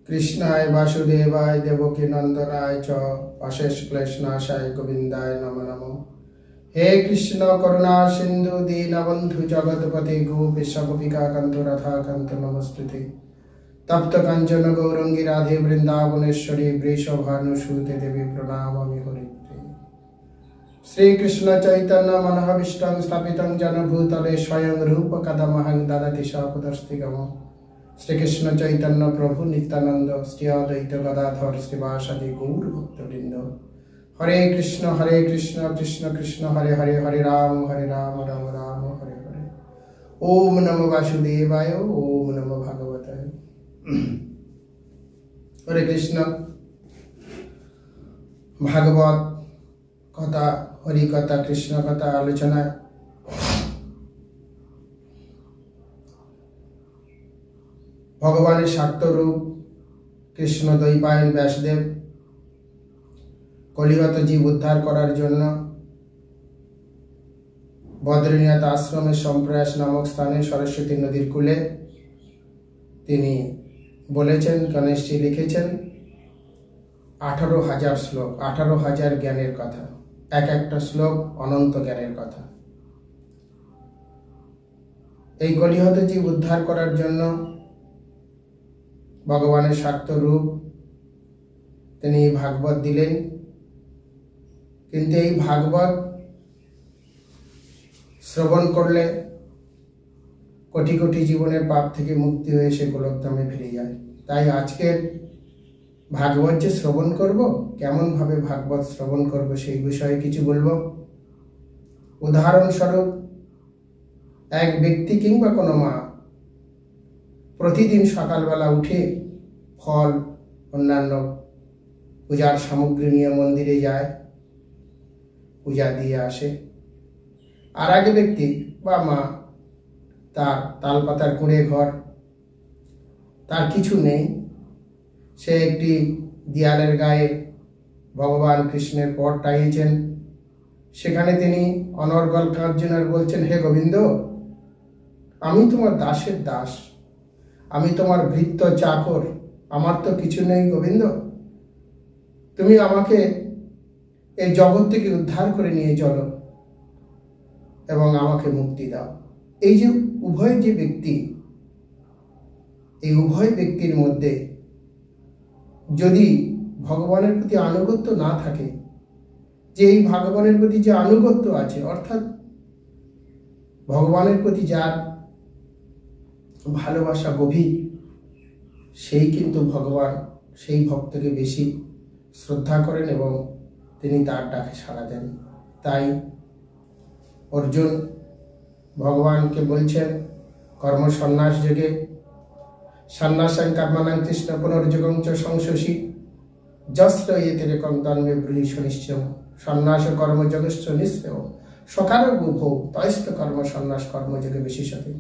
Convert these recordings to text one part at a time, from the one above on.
कृष्णाय वासुदेवाय देवकी नंदनाय च अशेष क्लेशनाशाय गोविंदाय नमो नमो। हे कृष्ण करुणा सिंधु दीनबंधु जगतपते गोपेश गोपिका कांत राधा कांत नमस्तुते। तप्त कंचन गौरंगी राधे वृंदावनेश्वरी वृषभानुसुते देवी प्रणमामि हरिप्रिये। श्री कृष्ण चैतन्य मनःभीष्टं स्थापितं जन भूतले स्वयं रूप कदमहं ददति शापदस्तिगमः। श्री कृष्ण चैतन्य प्रभु नित्यानंद श्री अद्वैत गदाधर श्रीवासादि गौर भक्तवृंद। हरे कृष्ण कृष्ण कृष्ण हरे हरे, हरे राम राम राम हरे हरे। ओम नमो वासुदेवाय, ओम नमो भगवते। हरे कृष्ण। भागवत कथा, हरि कथा, कृष्ण कथा आलोचना भगवान शाक्त रूप कृष्ण द्वैपायन व्यासदेव कलिगत जीव उद्धार करार जन्य बद्रीनाथ आश्रमे संप्रयास नामक स्थाने सरस्वती नदीर कूले तिनी बोलेছেন, गणेश जी लिखेছেন 18,000 श्लोक, 18,000 ज्ञानेर कथा। एक एक श्लोक अनंत ज्ञानेर कथा। এই কলিহত জীব উদ্ধার করার জন্য ভগবানের শাক্ত রূপ তিনি ভাগবত দিলেন। কিন্তু এই ভাগবত শ্রবণ করলে কোটি কোটি জীবনের পাপ থেকে মুক্তি হয়ে সে গোলকধামে ফিরে যায়। তাই আজকের ভাগবত যে শ্রবণ করব, কেমন ভাবে ভাগবত শ্রবণ করব সেই বিষয়ে কিছু বলবো। উদাহরণস্বরূপ এক ব্যক্তি কিংবা কোনো মা প্রতিদিন সকালবেলা উঠে ফল অন্যান্য পূজার সামগ্রী নিয়ে মন্দিরে যায়, পূজা দিয়ে আসে। আর এক ব্যক্তি বা মা তার তালপাতার কুঁড়ে ঘর, তার কিছু নেই, সে একটি দেয়ালের গায়ে ভগবান কৃষ্ণের পট টাঙিয়েছেন। সেখানে তিনি অনর্গল কাঁদছেন আর বলছেন, হে গোবিন্দ, আমি তোমার দাসের দাস, আমি তোমার ভৃত্য চাকর, আমার তো কিছু নেই গোবিন্দ, তুমি আমাকে এই জগৎ থেকে উদ্ধার করে নিয়ে চলো এবং আমাকে মুক্তি দাও। এই যে উভয় যে ব্যক্তি, এই উভয় ব্যক্তির মধ্যে যদি ভগবানের প্রতি আনুগত্য না থাকে, যে এই ভগবানের প্রতি যে আনুগত্য আছে, অর্থাৎ ভগবানের প্রতি যার ভালোবাসা গভীর, সেই কিন্তু ভগবান সেই ভক্তকে বেশি শ্রদ্ধা করেন এবং তিনি তার ডাকে সাড়া দেন। তাই অর্জুন ভগবানকে বলছেন, কর্ম সন্ন্যাস যোগে সন্ন্যাসং কর্মণং কৃষ্ণ পুনর্যোগং চ সংশোষি যস্র এতেরেকং তন্মে ব্রূহি সুনিশ্চয়ং সন্ন্যাস কর্মযোগশ্চ নিঃশ্রেয় সকার উভৌ তয়স্ত কর্ম সন্ন্যাস কর্মযোগে বিশেষতে।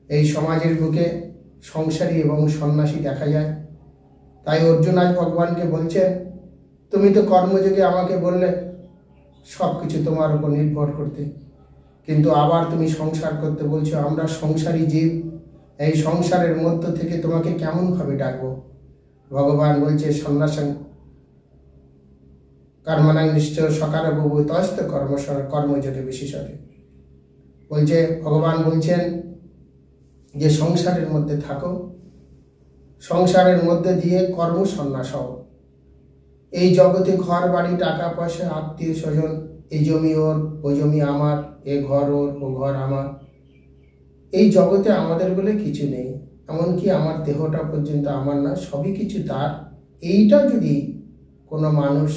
এই সমাজের বুকে সংসারী এবং সন্ন্যাসী দেখা যায়। তাই অর্জুন আজ ভগবানকে বলছেন, তুমি তো কর্মযোগে আমাকে বললে সবকিছু তোমার উপর নির্ভর করতে, কিন্তু আবার তুমি সংসার করতে বলছো। আমরা সংসারী জীব, এই সংসারের মধ্য থেকে তোমাকে কেমন ভাবে ডাকবো? ভগবান বলছে, সন্ন্যাসং কর্মণং নিশ্চয় সকার বহু তস্ত কর্মযোগে বিশেষতে। বলছে, ভগবান বলছেন যে সংসারের মধ্যে থাকো, সংসারের মধ্যে দিয়ে কর্ম সন্ন্যাস হও। এই জগতে ঘর বাড়ি টাকা পয়সা আত্মীয় স্বজন, এই জমি ওর, ও জমি আমার, এ ঘর ওর, ও ঘর আমার, এই জগতে আমাদের বলে কিছু নেই। এমনকি আমার দেহটা পর্যন্ত আমার না, সবই কিছু তার। এইটা যদি কোনো মানুষ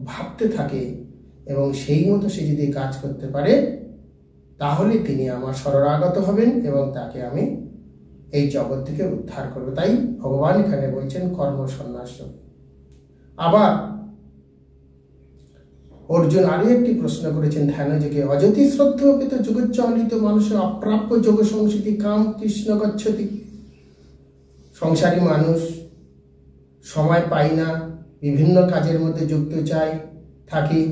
ভাবতে থাকে এবং সেই মতো সে যদি কাজ করতে পারে, তাহলে তিনি আমার শরণাগত হবেন এবং তাকে আমি এই জগৎ থেকে উদ্ধার করব। তাই ভগবান এখানে বলছেন কর্ম সন্ন্যাস। আবার অর্জুন আরো একটি প্রশ্ন করেছেন ধ্যান যোগে, অযতি শ্রদ্ধ অপিত যোগচ্চলিত মানুষের অপ্রাপ্য যোগ সংস্কৃতি কাম কৃষ্ণ গচ্ছতি। সংসারী মানুষ সময় পাই না, বিভিন্ন কাজের মধ্যে যুক্ত চাই থাকি।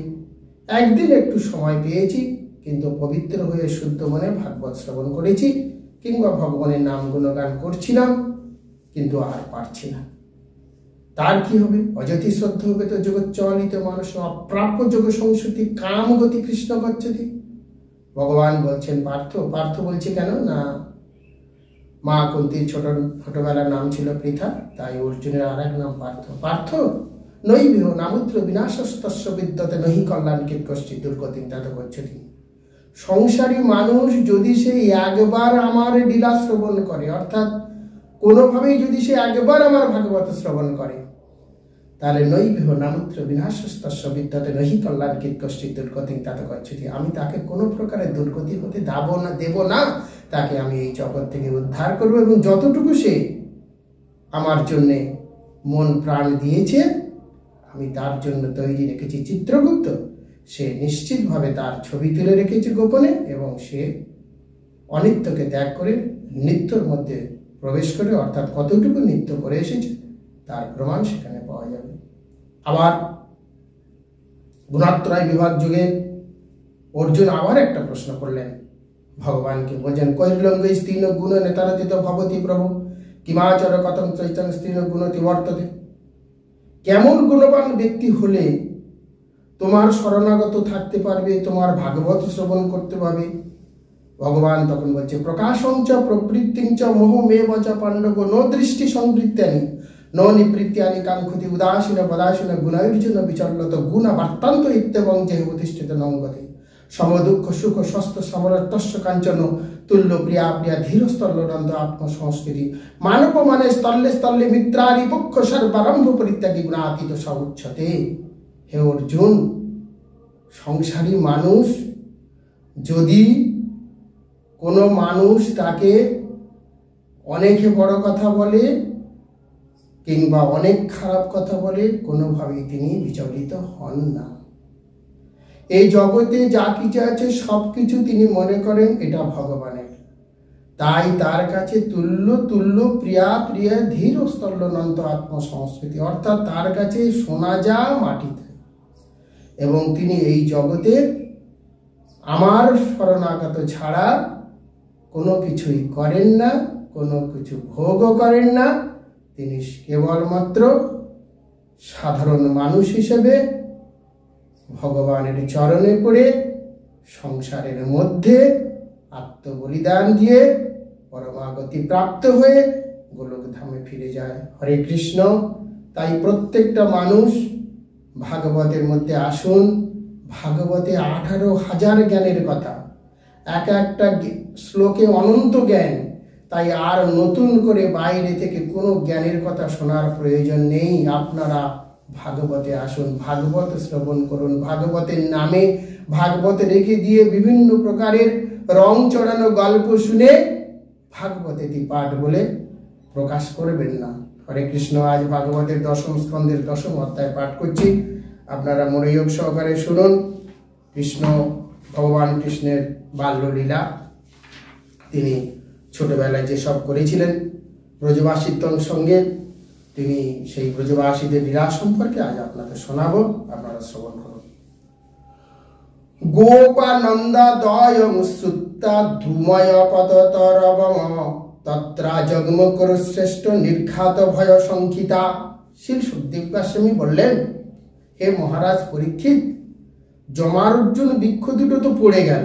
একদিন একটু সময় পেয়েছি, কিন্তু পবিত্র হয়ে শুদ্ধ মনে ভাগবত শ্রবণ করেছি কিংবা ভগবানের নাম গুণগান করছিলাম, কিন্তু আর পারছি না। তার কি হবে? অযথি শ্রদ্ধ হবে তো জগচ্চলিত মানুষ অপ্রাপ্য যোগ সংস্কৃতি কাম গতি কৃষ্ণ গচ্ছতি। ভগবান বলছেন পার্থ। পার্থ বলছে কেন না, মা কুন্তির ছোটবেলার নাম ছিল পৃথা, তাই অর্জুনের আর এক নাম পার্থ। পার্থ নৈবিহ নামুত্র বিনাশস্তস্য বিদ্যতে নহি কল্যাণ কিত কশ্চিৎ দুর্গতিং তত গচ্ছতি। সংসারী মানুষ যদি সে একবার আমার লীলা শ্রবণ করে, অর্থাৎ কোনোভাবেই যদি সে একবার আমার ভাগবত শ্রবণ করে, তাহলে নৈবিহ নামুত্র বিনাশস্তস্য বিদ্যতে নহি কল্যাণ কিত কশ্চিৎ দুর্গতিং তত গচ্ছতি। আমি তাকে কোনো প্রকারের দুর্গতি হতে দেব না। তাকে আমি এই জগৎ থেকে উদ্ধার করব, এবং যতটুকু সে আমার জন্য মন প্রাণ দিয়েছে আমি তার জন্য তৈরি রেখেছি চিত্রগুপ্ত। সে নিশ্চিতভাবে তার ছবি তুলে রেখেছে গোপনে, এবং সে অনিত্যকে ত্যাগ করে নিত্যর মধ্যে প্রবেশ করে, অর্থাৎ কতটুকু নিত্য করে এসেছে তার প্রমাণ সেখানে পাওয়া যাবে। আবার গুণাত্রয় বিভাগ যুগে অর্জুন আবার একটা প্রশ্ন করলেন ভগবানকে, বলছেন কৈর্লঙ্গ স্ত্রীন গুণ নেতারতিত ভবতি প্রভু কিমাচর কথম চৈতন্য স্ত্রীন গুণতি বর্ততে। কেমন গুণবান ব্যক্তি হলে তোমার শরণাগত থাকতে পারবে, তোমার ভাগবত শ্রবণ করতে পারবে? ভগবান তখন বলছে প্রকাশঞ্চ প্রবৃত্তিঞ্চ মোহমেব চ পাণ্ডব নো দৃষ্টি সংবৃত্তানি নো নিবৃত্তানি কাঙ্ক্ষতি উদাসীন পদাসীন গুণৈর্জন বিচল্লত গুণ বার্তান্ত ইত্যবং যেহ প্রতিষ্ঠিত নঙ্গতে সমদুঃখ সুখ স্বস্থ সমরতস্য কাঞ্চন তুল্য প্রিয়া প্রিয়া ধীরস্তল্লনন্দ আত্মসংস্কৃতি মানব মানে স্থলে স্থলে মিত্রারি পক্ষ সর্বারম্ভ পরিত্যাগী গুণাতীত সউচ্ছতে। হে অর্জুন, সংসারী মানুষ যদি কোনো মানুষ তাকে অনেকে বড় কথা বলে কিংবা অনেক খারাপ কথা বলে, কোনোভাবেই তিনি বিচলিত হন না। এই জগতে যা কিছু আছে সবকিছু তিনি মনে করেন এটা ভগবানের, তাই তার কাছে তুল্য তুল্য প্রিয়া প্রিয়া ধীর স্থল্লনন্ত আত্মসংস্কৃতি, অর্থাৎ তার কাছে সোনা যা মাটিতে। এবং তিনি এই জগতে আমার শরণাগত ছাড়া কোনো কিছুই করেন না, কোনো কিছু ভোগও করেন না। তিনি কেবলমাত্র সাধারণ মানুষ হিসেবে ভগবানের চরণে পড়ে সংসারের মধ্যে আত্মবলিদান দিয়ে পরমাগতি প্রাপ্ত হয়ে গোলকধামে ফিরে যায়। হরে কৃষ্ণ। তাই প্রত্যেকটা মানুষ ভাগবতের মধ্যে আসুন। ভাগবতে 18,000 জ্ঞানের কথা, এক একটা শ্লোকে অনন্ত জ্ঞান। তাই আর নতুন করে বাইরে থেকে কোনো জ্ঞানের কথা শোনার প্রয়োজন নেই। আপনারা ভাগবতে আসুন, ভাগবত শ্রবণ করুন। ভাগবতের নামে ভাগবতে রেখে দিয়ে বিভিন্ন প্রকারের রং চড়ানো গল্প শুনে ভাগবতেতি পাঠ বলে প্রকাশ করবেন না। হরে কৃষ্ণ। আজ ভাগবতের 10ম স্কন্ধের 10ম অধ্যায় পাঠ করছি, আপনারা মনোযোগ সহকারে শুনুন। ভগবান কৃষ্ণের বাল্যলীলা, তিনি ছোটবেলায় যেসব করেছিলেন ব্রজবাসীর সঙ্গে, তিনি সেই ব্রজবাসীদের লীলা সম্পর্কে আজ আপনাদের শোনাবো। আপনারা শ্রবণ করুন। গোপানন্দাদয়ং সুত্তা ধূময় পদতরবম তত্রা জগ্মকর শ্রেষ্ঠ নির্ঘাত ভয় সংখিতা। শ্রী সুখদেব গোস্বামী বললেন, হে মহারাজ পরীক্ষিত, জমার অর্জুন বৃক্ষ দুটো তো পড়ে গেল।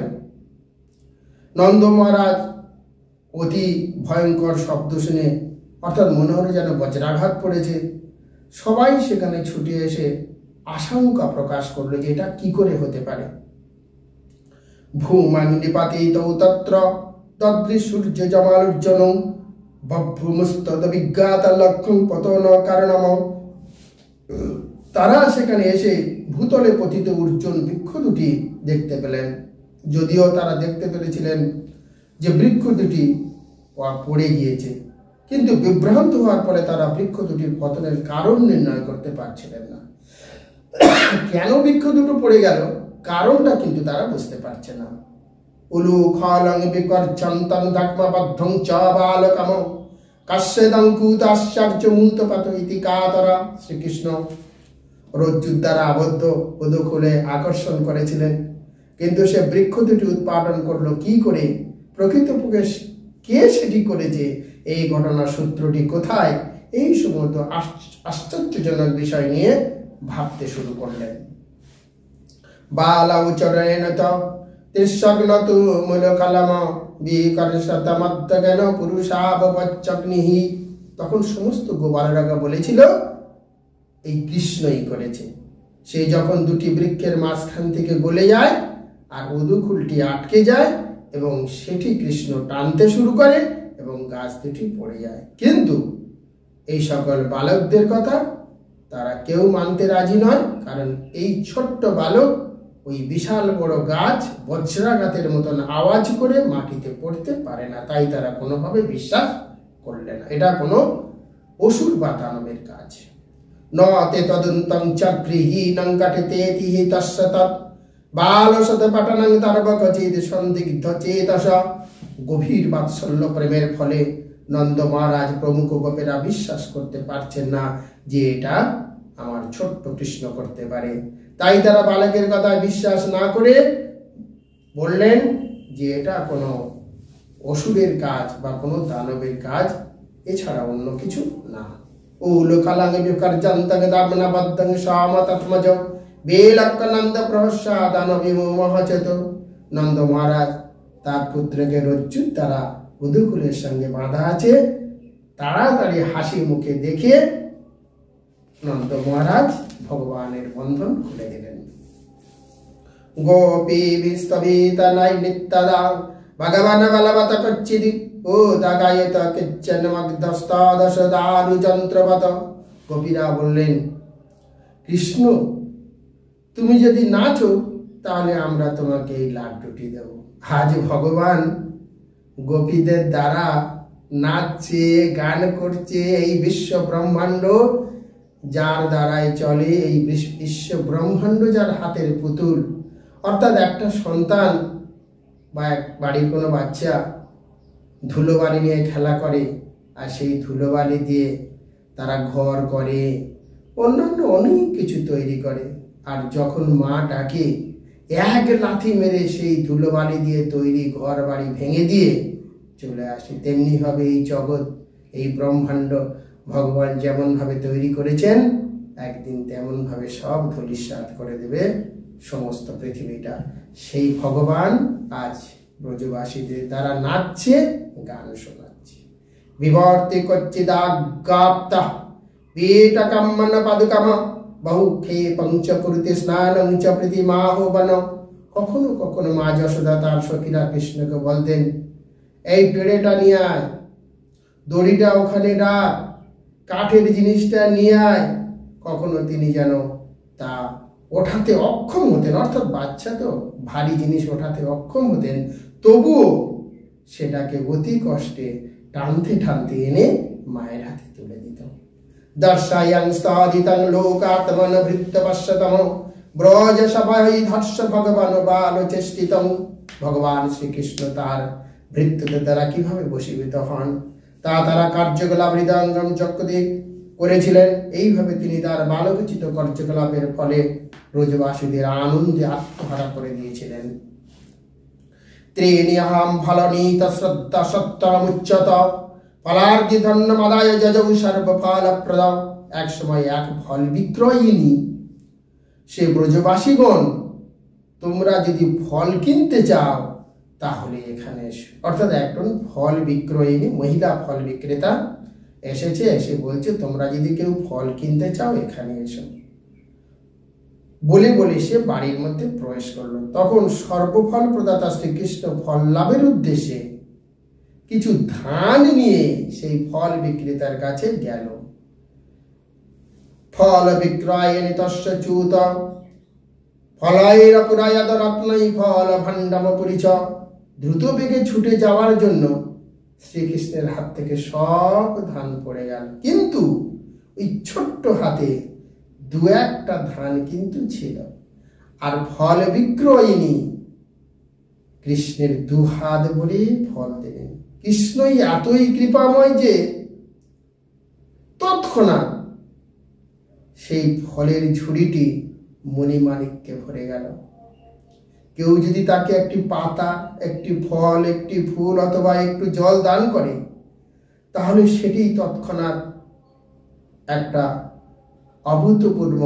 নন্দ মহারাজ অতি ভয়ঙ্কর শব্দ শুনে, অর্থাৎ মনে হলো যেন বজ্রাঘাত পড়েছে। সবাই সেখানে ছুটে এসে আশঙ্কা প্রকাশ করলো যে এটা কি করে হতে পারে। ভূমান্নিপাতিত তত্র তদ্রি সূর্য জমালুজ্জন বভ্রুমস্তদ বিজ্ঞাত লক্ষণ পতন কারণম। তারা সেখানে এসে ভূতলে পতিত অর্জুন বৃক্ষ দুটি দেখতে পেলেন। যদিও তারা দেখতে পেরেছিলেন যে বৃক্ষ দুটি পড়ে গিয়েছে, কিন্তু বিভ্রান্ত হওয়ার পরে তারা বৃক্ষ দুটির পতনের কারণ নির্ণয় করতে পারছিলেন না। কেন বৃক্ষ দুটো পড়ে গেল কারণটা কিন্তু তারা বুঝতে পারছে না। উলু খালং বিকর্চন্তং দাগ্মবদ্ধং চ বালকম কাশ্যদঙ্কুতাশ্চর্য মুক্তপাত ইতি কাতরা। শ্রীকৃষ্ণ রজ্জুর দ্বারা আবদ্ধ পদ খুলে আকর্ষণ করেছিলেন, কিন্তু সে বৃক্ষ দুটি উৎপাদন করলো কি করে, প্রকৃতপক্ষে কে সেটি করেছে এই ঘটনার সূত্রটি কোথায়, এই সমস্ত আশ্চর্যজনক বিষয় নিয়ে ভাবতে শুরু করলেন। বালাউচরেণ তৃষ্ণতু মূলকলম বিকর্ষতমদ্গণ পুরুষাবচ্চগ্নিহি। তখন সমস্ত গোপালরা বলেছিল এই কৃষ্ণই করেছে। সে যখন দুটি বৃক্ষের মাঝখান থেকে গলে যায় আর উদুখুলটি আটকে যায় এবং সেটি কৃষ্ণ টানতে শুরু করে এবং গাছ দুটি পড়ে যায়। কিন্তু এই সকল বালকদের কথা তারা কেউ মানতে রাজি নয়, কারণ এই ছোট্ট বালক ওই বিশাল বড় গাছ বজ্রাঘাতের মতন আওয়াজ করে মাটিতে পড়তে পারে না, তাই তারা কোনোভাবে বিশ্বাস করলেন না এটা কোনো অসুর বা দানবের কাজ। নতে তদন্তং চক্রিহীনং কাটিতেতিহি তস্য তৎ বালসত পাটনং তারবকচিদ সন্দিগ্ধ চেতস। গভীর বাৎসল্য প্রেমের ফলে নন্দ মহারাজ প্রমুখ গোপেরা বিশ্বাস করতে পারছেন না যে এটা আমার ছোট্ট কৃষ্ণ করতে পারে। তাই তারা বালকের কথায় বিশ্বাস না করে বললেন যে এটা কোনো অসুরের কাজ বা কোনো দানবের কাজ, এছাড়া অন্য কিছু না। উলুকালাং বিকর্যন্তং দামনাবদ্ধং সামতাত্মজ বেলক্কনন্দ প্রহস্যা দানবিমোহচত। নন্দ মহারাজ তার পুত্রকে রজ্জুর দ্বারা উদুকুলের সঙ্গে বাঁধা আছে তাড়াতাড়ি হাসি মুখে দেখে নন্দ মহারাজ ভগবানের বন্ধন খুলে দিলেন। গোপী বিস্তবিতনাই নিত্যদা ভগবান বলবত কচ্চিদি ও দাগায়ত কিচ্ছন মগ্ধস্তাদশ দারু যন্ত্রবত। গোপীরা বললেন, কৃষ্ণ তুমি যদি নাচো তাহলে আমরা তোমাকে এই লাড্ডুটি দেব। আজ ভগবান গোপীদের দ্বারা নাচছে, গান করছে। এই বিশ্ব ব্রহ্মাণ্ড যার দ্বারাই চলে, এই বিশ্ব ব্রহ্মাণ্ড যার হাতের পুতুল, অর্থাৎ একটা সন্তান বা বাড়ির কোনো বাচ্চা ধুলোবালি নিয়ে খেলা করে, আর সেই ধুলোবালি দিয়ে তারা ঘর করে, অন্যান্য অনেক কিছু তৈরি করে। আর যখন মা ডাকে এক লাথি মেরে সেই ধুলোবালি দিয়ে তৈরি ঘর বাড়ি ভেঙে দিয়ে চলে আসে। তেমনি ভাবে এই জগৎ, এই ব্রহ্মাণ্ড ভগবান যেমন ভাবে তৈরি করেছেন, একদিন তেমন ভাবে সব ধূলিসাৎ করে দেবে সমস্ত পৃথিবীটা। সেই ভগবান আজ ব্রজবাসীদের দ্বারা নাচছে, গান শোনাচ্ছে। বিবর্তি কচ্চিদাগাপ্তা পীটকাম্মন পাদুকাম বহুক্ষে পঞ্চ কুরুতে স্নানং চ প্রীতিমাহবন। কখনো কখনো মা যশোদা তার সখীরা কৃষ্ণকে বলতেন, এই পেড়েটা নিয়ে আয়, দড়িটা ওখানে রাখ, কাঠের জিনিসটা নিয়ে আয়। কখনো তিনি যেন তা ওঠাতে অক্ষম হতেন, অর্থাৎ বাচ্চা তো ভারী জিনিস ওঠাতে অক্ষম হতেন, তবুও সেটাকে অতি কষ্টে টানতে টানতে এনে মায়ের হাতে তুলে দিত। দর্শায়ং স্তাদিতং লোকাত্মন ভৃত্যপশ্যতম ব্রজ সভায় ধর্ষ ভগবান বালচেষ্টিতম। ভগবান শ্রীকৃষ্ণ তার ভৃত্যদের দ্বারা কিভাবে বশীভূত হন তা তারা কার্যকলাপ হৃদয়ঙ্গম চক্রে করেছিলেন। এইভাবে তিনি তার বালকোচিত কার্যকলাপের ফলে ব্রজবাসীদের আনন্দে আত্মহারা করে দিয়েছিলেন। ত্রিনিহাম ফলনীত শ্রদ্ধা সত্তরমুচ্যত ফলার্জি ধন্যমাদায় যজৌ সর্বফলপ্রদ। এক সময় এক ফল বিক্রয়িনী সে ব্রজবাসীগণ, তোমরা যদি ফল কিনতে চাও তাহলে এখানে এসো। অর্থাৎ একজন ফল বিক্রয়িনী মহিলা ফল বিক্রেতা এসেছে, এসে বলছে তোমরা যদি কেউ ফল কিনতে চাও এখানে এসো। বলে বলে সে বাড়ির মধ্যে প্রবেশ করলো। তখন সর্বফল প্রদাতা শ্রীকৃষ্ণ ফল লাভের উদ্দেশ্যে কিছু ধান নিয়ে সেই ফল বিক্রেতার কাছে গেল। ফল বিক্রয়ণী তস্য চ্যুত ফলাইরপুরায়দ রত্নই ফল ভাণ্ডাম পরিচ। দ্রুত বেগে ছুটে যাওয়ার জন্য শ্রীকৃষ্ণের হাত থেকে সব ধান পড়ে গেল, কিন্তু ওই ছোট্ট হাতে দু একটা ধান কিন্তু ছিল। আর ফল বিক্রয়িনী কৃষ্ণের দু হাত ভরে ফল দিলেন। কৃষ্ণই এতই কৃপাময় যে তৎক্ষণাৎ সেই ফলের ঝুড়িটি মণিমাণিক্যে ভরে গেল। কেউ যদি তাকে একটি পাতা, একটি ফল, একটি ফুল অথবা একটু জল দান করে, তাহলে সেটি তৎক্ষণাৎ একটা অভূতপূর্ব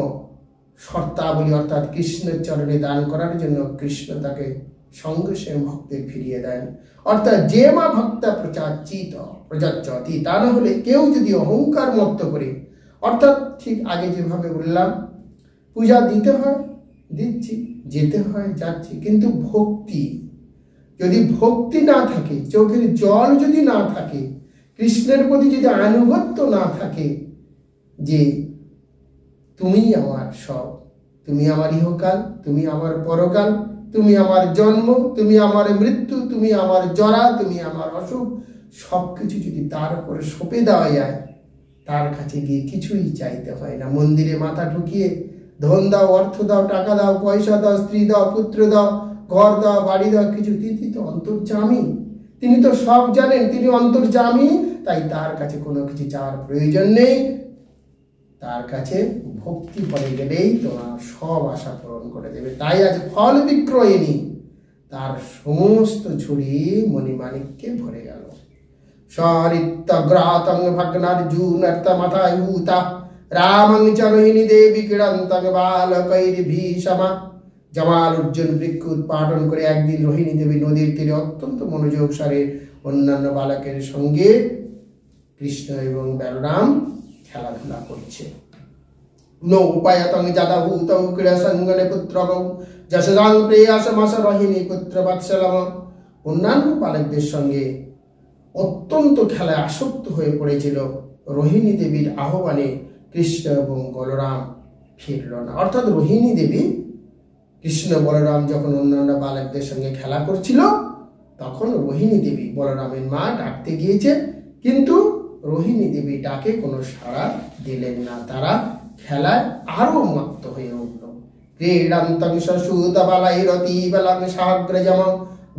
শর্তাবলী অর্থাৎ কৃষ্ণের চরণে দান করার জন্য কৃষ্ণ তাকে সঙ্গে সঙ্গে ভক্তে ফিরিয়ে দেন। অর্থাৎ যে মা ভক্তা প্রজাচ্যতি, তা না হলে কেউ যদি অহংকার মত্ত করে, অর্থাৎ ঠিক আগে যেভাবে বললাম, পূজা দিতে হয় দিচ্ছি, যেতে হয় যাচ্ছি, কিন্তু যদি ভক্তি না থাকে, চোখের জল যদি না থাকে, কৃষ্ণের প্রতি যদি আনুগত্য না থাকে, যে তুমি আমার সব, তুমি আমার ইহকাল, তুমি আমার পরকাল, তুমি আমার জন্ম, তুমি আমার মৃত্যু, তুমি আমার জরা, তুমি আমার অসুখ, সবকিছু যদি তার উপরে সঁপে দেওয়া যায়, তার কাছে গিয়ে কিছুই চাইতে হয় না। মন্দিরে মাথা ঠুকিয়ে ধন দাও, অর্থ দাও, টাকা দাও, পয়সা দাও, স্ত্রী দাও, পুত্র দাও, ঘর দাও, বাড়ি দাও, কিছু, তিনি তো অন্তর্যামী, তিনি তো সব জানেন, তিনি অন্তর্যামী, তাই তার কাছে কোনো কিছু চাওয়ার প্রয়োজন নেই। তার কাছে ভক্তি করে গেলেই তোমার সব আশা পূরণ করে দেবে। তাই আজ ফল বিক্রয়িনী তার সমস্ত ঝুড়ি মণিমাণিক্যে ভরে গেল। সরিত্যগ্রাতং ভগ্নার্জুনর্ত মাথায়ুতা রামং চ রোহিণী দেবী ক্রীড়ন্তং বালকৈর্ভীষমা। জামাল অর্জুন বৃক্ষ উৎপাটন করে একদিন রোহিণী দেবী নদীর তীরে অত্যন্ত মনোযোগ সারে অন্যান্য বালকের সঙ্গে কৃষ্ণ এবং বলরাম খেলাধুলা করছে। নৌপায়তং যাদাভূতৌ ক্রীড়াসঙ্গনে পুত্রবৌ যশোদাং প্রেয়াসমস রোহিণী পুত্র বৎসলম। অন্যান্য বালকদের সঙ্গে অত্যন্ত খেলায় আসক্ত হয়ে পড়েছিল। রোহিণী দেবীর আহ্বানে কৃষ্ণ এবং বলরাম ফিরল না। অর্থাৎ রোহিণী দেবী, কৃষ্ণ বলরাম যখন অন্যান্য বালকদের সঙ্গে খেলা করছিল, তখন রোহিণী দেবী বলরামের মা ডাকতে গিয়েছে, কিন্তু রোহিণী দেবী ডাকে কোনো সাড়া দিলেন না। তারা খেলায় আরো মত্ত হয়ে উঠল। ক্রীড়ান্তং সুতবালাইরতীবলং সাগ্রজম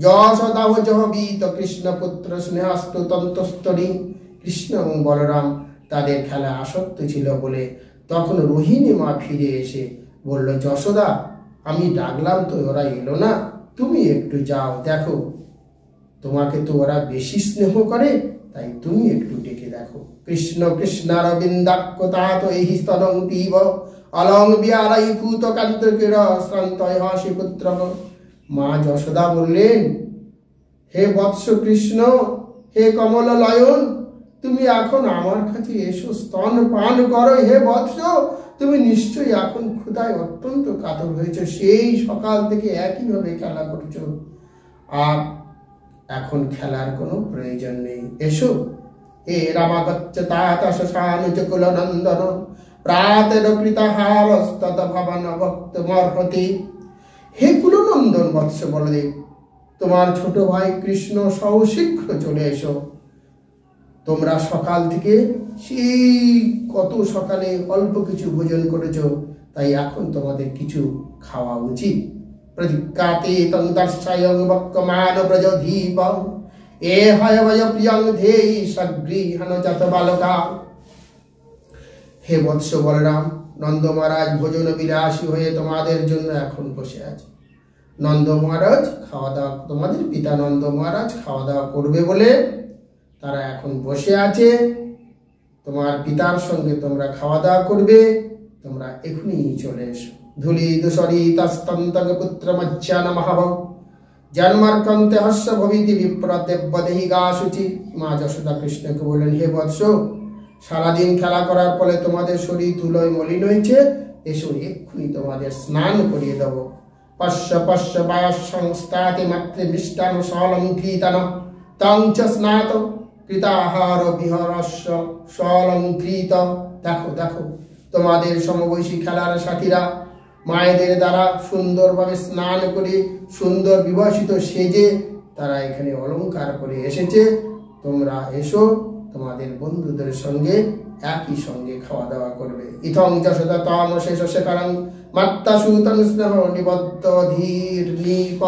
যশোদাহ জহবীত কৃষ্ণ পুত্র স্নেহাস্তু তন্তস্তরী। কৃষ্ণ এবং বলরাম তাদের খেলায় আসক্ত ছিল বলে তখন রোহিণী মা ফিরে এসে বলল, যশোদা, আমি ডাকলাম তো ওরা এলো না, তুমি একটু যাও, দেখো তোমাকে তো ওরা বেশি স্নেহ করে, তাই তুমি একটু ডেকে দেখো। কৃষ্ণ কৃষ্ণারবিন্দাক্যতাত এই স্তনং পিব অলং বিয়ারাই কুত কান্ত ক্রীড়া শ্রান্তয় হাসি পুত্র। মা যশোদা বললেন, হে বৎস কৃষ্ণ, হে কমল লয়ন, তুমি এখন আমার কাছে এসো, স্তন পান করো। হে বৎস, তুমি নিশ্চয়ই এখন ক্ষুধায় অত্যন্ত কাতর হয়েছ, সেই সকাল থেকে একইভাবে খেলা করছো, আর এখন খেলার কোনো প্রয়োজন নেই, এসো। হে রামাগচ্ছ তাত শশানুচকুল নন্দন প্রাতের কৃতাহারস্তত ভবন ভক্ত মর্হতি। হে কুলনন্দন বৎস বলদেব, তোমার ছোট ভাই কৃষ্ণ সহ শীঘ্র চলে এসো। তোমরা সকাল থেকে সেই কত সকালে অল্প কিছু ভোজন করেছো, তাই এখন তোমাদের কিছু খাওয়া উচিত। প্রতিজ্ঞাতে তং দর্শয়ং বক্কমান ব্রজধীপ এ হয় বয় প্রিয়ং ধেই সগৃহণ যত বালকা। হে বৎস বলরাম, নন্দ মহারাজ ভোজন বিলাসী হয়ে তোমাদের জন্য এখন বসে আছে। নন্দ মহারাজ খাওয়া দাওয়া, তোমাদের পিতা নন্দ মহারাজ খাওয়া দাওয়া করবে বলে তারা এখন বসে আছে। তোমার পিতার সঙ্গে তোমরা খাওয়া দাওয়া করবে, তোমরা এখনই চলে এসো। ধুলি দুসরি তস্তন্তং পুত্র মজ্জান মহাভব জন্মার্কন্তে হস্য ভবিতি বিপ্রদেবদেহি গা শুচি। মা যশোদা কৃষ্ণকে বললেন, হে বৎস, সারাদিন খেলা করার ফলে তোমাদের শরীর ধুলোয় মলিন হয়েছে, এসো এক্ষুনি তোমাদের স্নান করিয়ে দেব। পশ্য পশ্য বায়স সংস্থাতে মাত্রে মিষ্টান সলঙ্কৃতান তং চ স্নাত কৃতাহার বিহরস্য সলঙ্কৃত। দেখো দেখো, তোমাদের সমবয়সী খেলার সাথীরা মায়েদের দ্বারা সুন্দরভাবে স্নান করে সুন্দর বিভাসিত সেজে তারা এখানে অলঙ্কার করে এসেছে। তোমরা এসো, তোমাদের বন্ধুদের সঙ্গে একই সঙ্গে খাওয়া দাওয়া করবে। ইথং যশোদা তম শেষ শেখরং মাত্তা সুতং স্নেহ নিবদ্ধ ধীর নিপ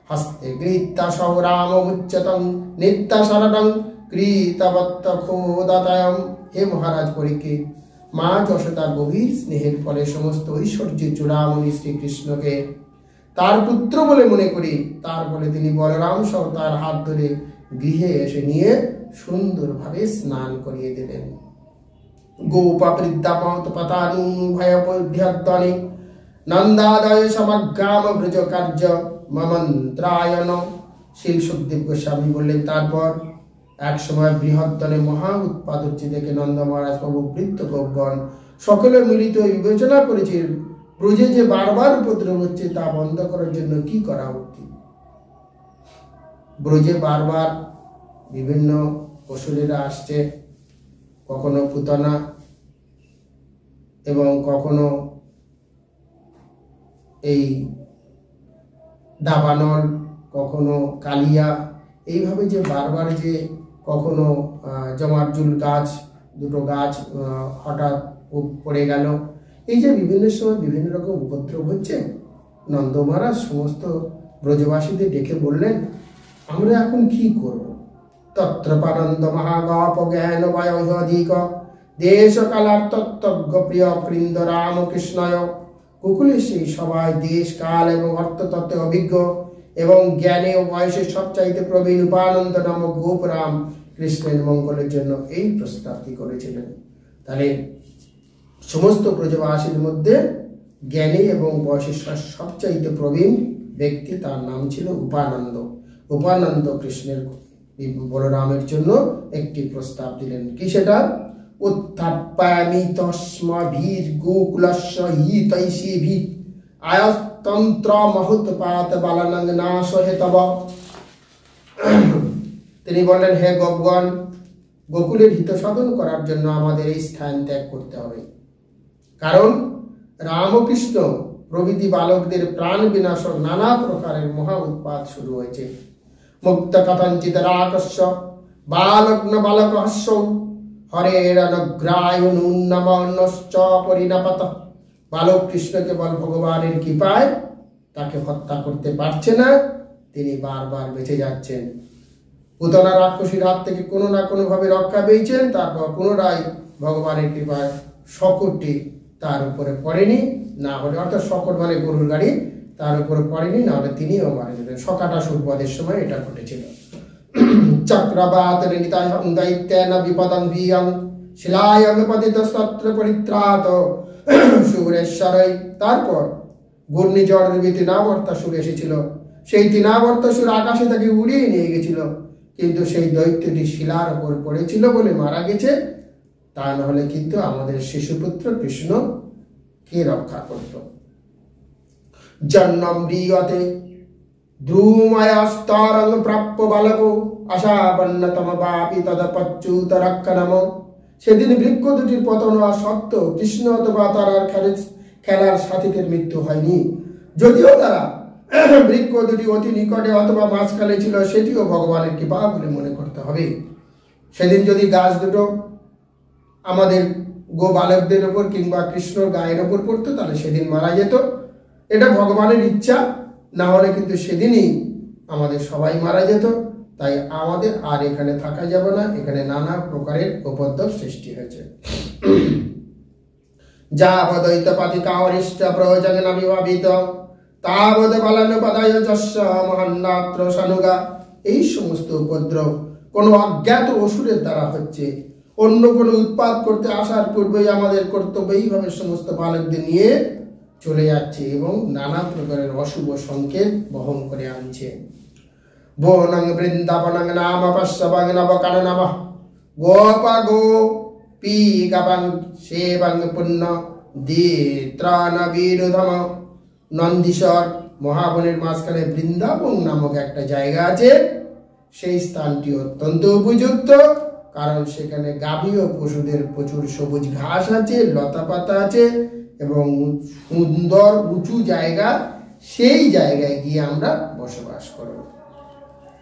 হস্তে গৃহীতা সৌরাম উচ্চতং নিত্যা শরণং কৃতবত্ত খোদাতয়ম। হে মহারাজ পরীক্ষিত, মা যশোদার গভীর স্নেহের ফলে সমস্ত ঐশ্বর্যের চূড়ামণি শ্রীকৃষ্ণকে তার পুত্র বলে মনে করি। তার ফলে তিনি বলরাম সহ তার হাত ধরে গৃহে এসে নিয়ে সুন্দরভাবে স্নান করিয়ে দিলেন। গোপা বৃদ্ধাপত পতানু ভয় বৃহদ্বনে নন্দাদয় সমগ্রাম ব্রজ কার্য মমন্ত্রায়ণ। শিল সুখদেব গোস্বামী বললেন, তারপর এক সময় বৃহদ্দনে মহা উৎপাত হচ্ছে দেখে নন্দ মহারাজ প্রভু বৃত্ত গোপগণ সকলে মিলিত বিবেচনা করেছেন ব্রজে যে বারবার উপদ্রব হচ্ছে তা বন্ধ করার জন্য কি করা উচিত। ব্রজে বারবার বিভিন্ন অসুরেরা আসছে, কখনো পুতনা এবং কখনো এই দাবানল, কখনো কালিয়া, এইভাবে যে বারবার যে কখনো জমারজুল গাছ, দুটো গাছ হঠাৎ পড়ে গেল, এই যে বিভিন্ন সময় বিভিন্ন রকম উপদ্রব হচ্ছে, নন্দ মহারাজ সমস্ত ব্রজবাসীদের ডেকে বললেন, আমরা এখন কি করব। তত্রপানন্দ মহাগপ জ্ঞান বয়োধিক দেশ কালার্তজ্ঞ প্রিয় কৃন্দ রামকৃষ্ণয়। কুকুলের সেই সবাই দেশ কাল এবং অর্থতত্ত্বে অভিজ্ঞ এবং জ্ঞানে ও বয়সে সবচাইতে প্রবীণ উপানন্দ নামক গোপরাম কৃষ্ণের মঙ্গলের জন্য এই প্রস্তাবটি করেছিলেন। তাহলে সমস্ত ব্রজবাসীর মধ্যে জ্ঞানী এবং বয়সে সবচাইতে প্রবীণ ব্যক্তি, তার নাম ছিল উপানন্দ। উপানন্দ কৃষ্ণের বলরামের জন্য একটি প্রস্তাব দিলেন। কি সেটা? উত্থাপ্যামি তস্মাভির গোকুলস্য হিতৈষীভি আয়স্তন্ত্র মহোৎপাত বালানং নাশহে তব। তিনি বললেন, হে গোপগণ, গোকুলের হিত সাধন করার জন্য আমাদের এই স্থান ত্যাগ করতে হবে, কারণ রামকৃষ্ণ প্রভৃতি বালকদের প্রাণ বিনাশক নানা প্রকারের মহা উৎপাত শুরু হয়েছে। মুক্ত কথঞ্চিত রাকস্য বালগ্ন বালকস্য হরের অনুগ্রায়ুন্নমনশ্চ পরিণাপত। বালক কৃষ্ণ কেবল ভগবানের কৃপায় তাকে হত্যা করতে পারছে না, তিনি বারবার বেঁচে যাচ্ছেন। পুতনা রাক্ষসীর হাত থেকে কোনো না কোনো ভাবে রক্ষা পেয়েছেন, তারপর পুনরায় ভগবানের কৃপায় শকটটি তার উপরে পড়েনি, না হলে অর্থাৎ শকট মানে গরুর গাড়ি, তার উপরে পড়েনি, না হলে তিনিও মারা যেতেন। সকাটাসুর বধের সময় এটা ঘটেছিল। চক্রবাত নিতায়ং দৈত্যেন বিপদং ভিয়ং শিলায়ং পতিতস্তত্র পরিত্রাত সুরেশ্বরৈ। তারপর ঘূর্ণিঝড়ের তৃণাবর্তাসুর এসেছিল, সেই তৃণাবর্তাসুর আকাশে তাকে উড়িয়ে নিয়ে গেছিল, কিন্তু সেই দৈত্যটি শিলার উপর পড়েছিল বলে মারা গেছে, তা নাহলে কিন্তু আমাদের শিশুপুত্র কৃষ্ণ কে রক্ষা করত। জন্ম মৃয়তে ধ্রুময়স্তরং প্রাপ্য বালকো আশাবন্নতম বাপি তদপচ্যুত রক্ষণম। সেদিন বৃক্ষ দুটির পতন হওয়া সত্ত্বেও কৃষ্ণ অথবা তার খেলার সাথীদের মৃত্যু হয়নি। যদিও তারা বৃক্ষ দুটি অতি নিকটে অথবা মাঝখানে ছিল, সেটিও ভগবানের কৃপা বলে মনে করতে হবে। সেদিন যদি গাছ দুটো আমাদের গো বালকদের ওপর কিংবা কৃষ্ণর গায়ের ওপর পড়তো, তাহলে সেদিন মারা যেত। এটা ভগবানের ইচ্ছা, না হলে কিন্তু সেদিনই আমাদের সবাই মারা যেত। তাই আমাদের আর এখানে থাকা যাবে না, এখানে নানা প্রকারের উপদ্রব সৃষ্টি হয়েছে। যাবদৈত পাতিকা অরিষ্ট প্রয়োজন অবিভাবিত তাবদ বালানুপদায় যস্য মহান্নাত্র সানুগা। এই সমস্ত উপদ্রব কোনো অজ্ঞাত অসুরের দ্বারা হচ্ছে। অন্য কোনো উৎপাত করতে আসার পূর্বেই আমাদের কর্তব্য এইভাবে সমস্ত বালকদের নিয়ে চলে যাচ্ছে এবং নানা প্রকারের অশুভ সংকেত বহন করে আনছে। বনং বৃন্দাবনং নাম পশ্যবং নবকাননম গোপা গোপী গাবং সেবং পুণ্য দিত্রান বিরুধম। নন্দীশ্বর মহাবনের মাঝখানে বৃন্দাবন নামক একটা জায়গা আছে। সেই স্থানটি অত্যন্ত উপযুক্ত, কারণ সেখানে গাভীয় পশুদের প্রচুর সবুজ ঘাস আছে, লতা পাতা আছে এবং সুন্দর উঁচু জায়গা। সেই জায়গায় গিয়ে আমরা বসবাস করব।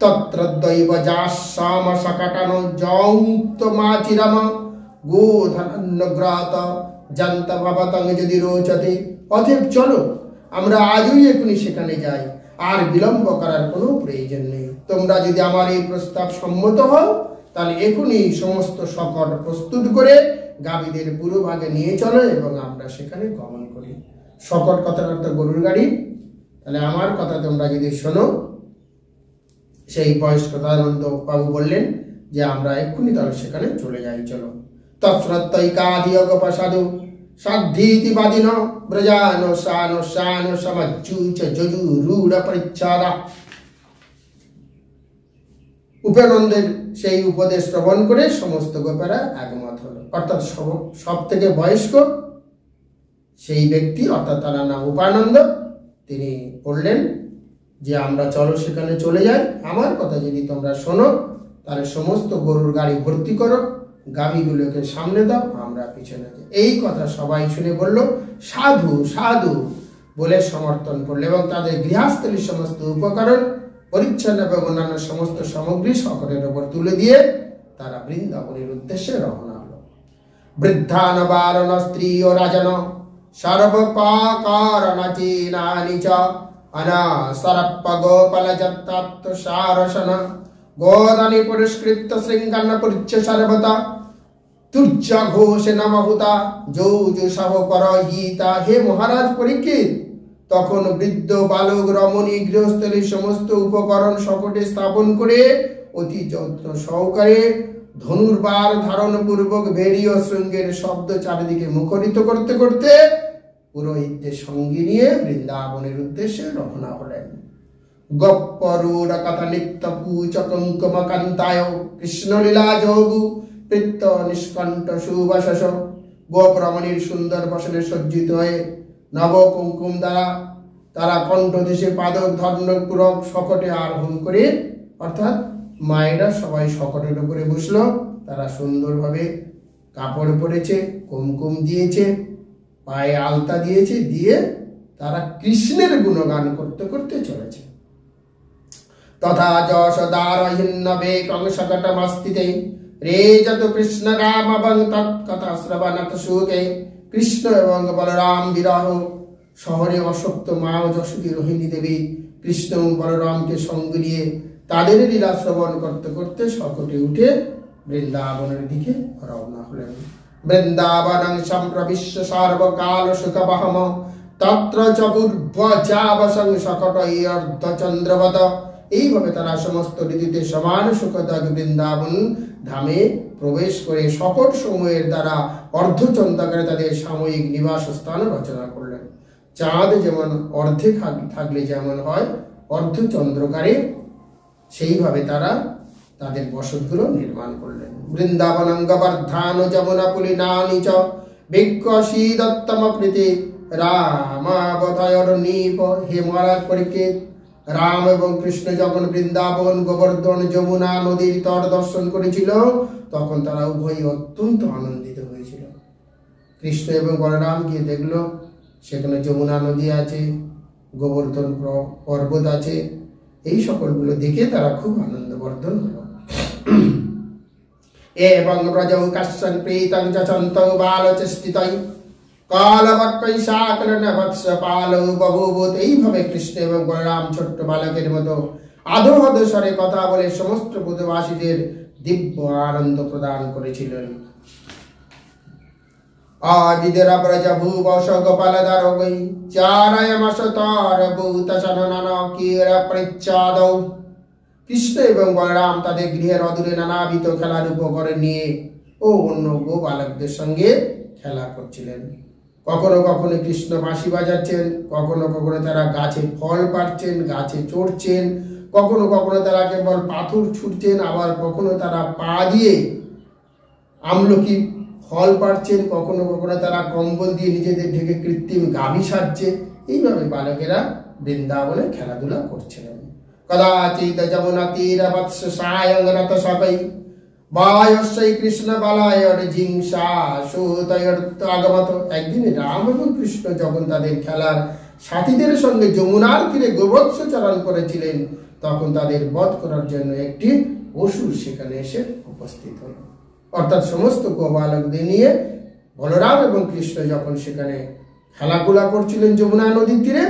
তত্রদ্বৈব যাসাম সকাটানো যৌক্তমাচিরম গোধনগ্রাত জান্ত ভবতং যদি রোচতে। অতএব চলো আমরা আজই এখনই সেখানে যাই, আর বিলম্ব করার কোনো প্রয়োজন নেই। তোমরা যদি আমার এই প্রস্তাব সম্মত হও, তাহলে এখনই সমস্ত সকট প্রস্তুত করে গাভীদের পুরো ভাগে নিয়ে চলো এবং আমরা সেখানে গমন করি। সকট কথার অর্থ গরুর গাড়ি। তাহলে আমার কথা তোমরা যদি শোনো, সেই বয়স্ক দয়ানন্দ বাবু বললেন, যে আমরা এক্ষুনি তাহলে সেখানে চলে যাই, চলো। তৎসত্তৈকাধিয়োগপসাধু সাধ্যীতিবাদিন ব্রজানো শানো শানো সমাজ্জুচ যজু রূঢ় পরিচ্ছাদা। উপেনন্দের সেই উপদেশ শ্রবণ করে সমস্ত গোপেরা একমত হলো। অর্থাৎ সব থেকে বয়স্ক সেই ব্যক্তি, অর্থাৎ তার নাম উপানন্দ, তিনি বললেন যে আমরা চলো সেখানে চলে যাই। আমার কথা যদি তোমরা শোনো তাহলে সমস্ত গরুর গাড়ি ভর্তি করো, গাভীগুলোকে সামনে দাও, আমরা পিছনে যাই। এই কথা সবাই শুনে বলল সাধু সাধু বলে সমর্থন করলো এবং তাদের গৃহস্থলীর সমস্ত উপকরণ পরিচ্ছন্ন এবং অন্যান্য সমস্ত সামগ্রী সকলের উপর তুলে দিয়ে তারা বৃন্দাবনের উদ্দেশ্যে রওনা হলো। বৃদ্ধান বারণ স্ত্রী ও রাজন সর্বপাকারণচীনানি চ অনাসরপ্প গোপাল যত্তত্ত্ব সারসন গোদানি পুরস্কৃত্য শৃঙ্গান্ন পুরচ্ছ সর্বতা তুর্য ঘোষে নমহুতা যৌজু সহ পরহিতা। হে মহারাজ পরীক্ষিত, তখন বৃদ্ধ বালক রমণী গৃহস্থলীর সমস্ত উপকরণ সকটে স্থাপন করে অতি যত্ন সহকারে ধনুর্বার ধারণ পূর্বক ভেড়ি ও শৃঙ্গের শব্দ চারিদিকে মুখরিত করতে করতে পুরোহিতদের সঙ্গে নিয়ে বৃন্দাবনের উদ্দেশ্যে রওনা হলেন। গপ্পরূঢ় কথা নিত্য পুচকঙ্কমকান্তায় কৃষ্ণলীলা যোগু প্রীত্য নিষ্কণ্ঠ সুবাসস। গোপ রমণীর সুন্দর বসনে সজ্জিত হয়ে নব কুঙ্কুম দ্বারা তারা কণ্ঠ দেশে পাদক ধর্মপূরক শকটে আরোহণ করে, অর্থাৎ মায়েরা সবাই শকটের উপরে বসলো। তারা সুন্দরভাবে কাপড় পরেছে, কুমকুম দিয়েছে, পায়ে আলতা দিয়েছে, দিয়ে তারা কৃষ্ণের গুণগান করতে করতে চলেছে। তথা যশোদারহিন্নবে কংসকটমস্তিতে রে যত কৃষ্ণ রাম এবং তৎকথা শ্রবণত সুখে। কৃষ্ণ এবং বলরাম বিরহ শহরে অসক্ত মা ও যশোদী রোহিণী দেবী কৃষ্ণ ও বলরামকে সঙ্গে নিয়ে তাদের লীলা শ্রবণ করতে করতে শকটে উঠে বৃন্দাবনের দিকে রওনা হলেন। বৃন্দাবনং সম্প্রবিশ্য সর্বকাল সুখবহম তত্র চ পূর্বজাবসং শকটৈর্ধচন্দ্রবত। এইভাবে তারা সমস্ত ঋতুতে সমান সুখদায়ক বৃন্দাবন ধামে প্রবেশ করে শকট সময়ের দ্বারা অর্ধচন্দ্রাকারে তাদের সাময়িক নিবাস স্থান রচনা করলেন। চাঁদ যেমন অর্ধে থাকলে যেমন হয় অর্ধচন্দ্রকারে, সেইভাবে তারা তাদের বসতগুলো নির্মাণ করলেন। বৃন্দাবনং গবর্ধান যমুনা পুলিনানি চ বিকশিদত্তম প্রীতি রামাবতায়র নিপ। হে মহারাজ পরীক্ষিত, রাম এবং কৃষ্ণ যখন বৃন্দাবন গোবর্ধন যমুনা নদীর তট দর্শন করেছিল তখন তারা উভয়ই অত্যন্ত আনন্দিত হয়েছিল। কৃষ্ণ এবং বলরাম গিয়ে দেখলো সেখানে যমুনা নদী আছে, গোবর্ধন পর্বত আছে, এই সকলগুলো দেখে তারা খুব আনন্দবর্ধন হলো। এবং ব্রজৌ কাশ্যং প্রীতং চন্তং বালচেষ্টিতৈ কালবক্কৈ সাকলন বৎস পালৌ বভূবুত। এইভাবে কৃষ্ণ এবং বলরাম ছোট্ট বালকের মতো আদো আদো স্বরে কথা বলে সমস্ত ব্রজবাসীদের দিব্য আনন্দ প্রদান করেছিলেন। আদিদেরা ব্রজ ভূবশ গোপাল দারগৈ চারয়মশতর ভূত সননন কীর পরিচ্ছাদৌ। কৃষ্ণ এবং বলরাম তাদের গৃহের অদূরে নানাবিধ খেলার উপকরণ নিয়ে ও অন্য গো বালকদের সঙ্গে খেলা করছিলেন। কখনো কখনো কৃষ্ণ বাঁশি বাজাচ্ছেন, কখনো কখনো তারা গাছে ফল পাড়ছেন, গাছে চড়ছেন, কখনো কখনো তারা কেবল পাথর ছুটছেন, আবার কখনো তারা পা দিয়ে আমলকি ফল পাড়ছেন, কখনো কখনো তারা কম্বল দিয়ে নিজেদের ঢেকে কৃত্রিম গাভী সাজছে। এইভাবে বালকেরা বৃন্দাবনে খেলাধুলা করছিলেন। কদাচিৎ যমুনা তীর বৎস সায়ং রত সবাই বায়স্যই কৃষ্ণ বালায়র জিংসা সুতয়র্ত আগমত। একদিন রাম এবং কৃষ্ণ যখন তাদের খেলার সাথীদের সঙ্গে যমুনার তীরে গোবৎস চারণ করেছিলেন তখন তাদের বধ করার জন্য একটি অসুর সেখানে এসে উপস্থিত হল। অর্থাৎ সমস্ত গোবালকদের নিয়ে বলরাম এবং কৃষ্ণ যখন সেখানে খেলাধুলা করছিলেন যমুনা নদীর তীরে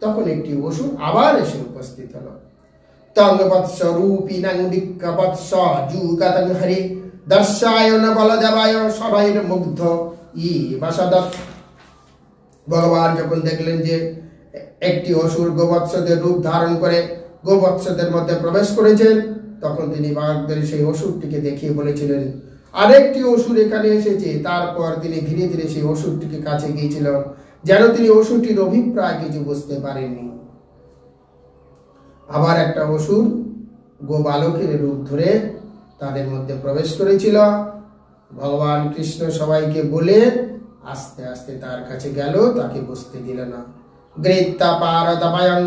তখন একটি অসুর আবার এসে উপস্থিত হল। তঙ্গবৎস রূপিণাং বিক্কবৎস যুগতং হরি দর্শায়ন বলদেবায় সবাইর মুগ্ধ ই বাসাদৎ। ভগবান যখন দেখলেন যে একটি অসুর গোবৎসদের রূপ ধারণ করে গোবৎসদের মধ্যে প্রবেশ করেছেন তখন তিনি বাঘদের সেই অসুরটিকে দেখিয়ে বলেছিলেন আরেকটি অসুর এখানে এসেছে। তারপর তিনি ধীরে ধীরে সেই অসুরটিকে কাছে গিয়েছিল, যেন তিনি অসুরটির অভিপ্রায় কিছু বুঝতে পারেননি। আবার একটা অসুর গোবালকের রূপ ধরে তাদের মধ্যে প্রবেশ করেছিল। ভগবান কৃষ্ণ সবাইকে বলে আস্তে আস্তে তার কাছে গেল, তাকে বসতে দিল না। গ্রেত্তা পারদময়ং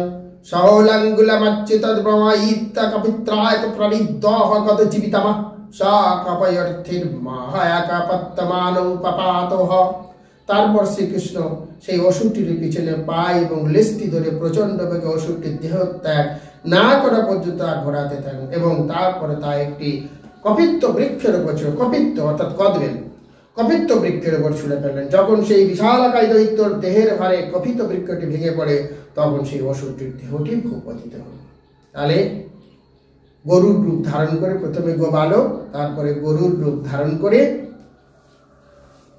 সহলাঙ্গুলমচ্যুতদ ব্রহ্মাইত্তা কপিত্রায়ত প্রবিদ্ধঃ কত জীবিতমঃ সাকাপয়র্থির মাহায়াকাপত্তমানৌ পাপাতঃ। তারপর শ্রীকৃষ্ণ সেই অসুরটির পিছনে পায় এবং লেজটি ধরে প্রচন্ড বেগে অসুরটির দেহ ত্যাগ না করা পর্যন্ত ঘোরাতে থাকেন এবং তারপরে তা একটি কপিত্ত বৃক্ষের উপর ছিল। কপিত্ত অর্থাৎ কদবেল, কপিত্ত বৃক্ষের উপর ছুঁড়ে ফেললেন। যখন সেই বিশালাকায় দৈত্যর দেহের ভারে কপিত বৃক্ষটি ভেঙে পড়ে, তখন সেই অসুরটির দেহটি ভূপতিত হল। তাহলে গরুর রূপ ধারণ করে, প্রথমে গোবালক, তারপরে গরুর রূপ ধারণ করে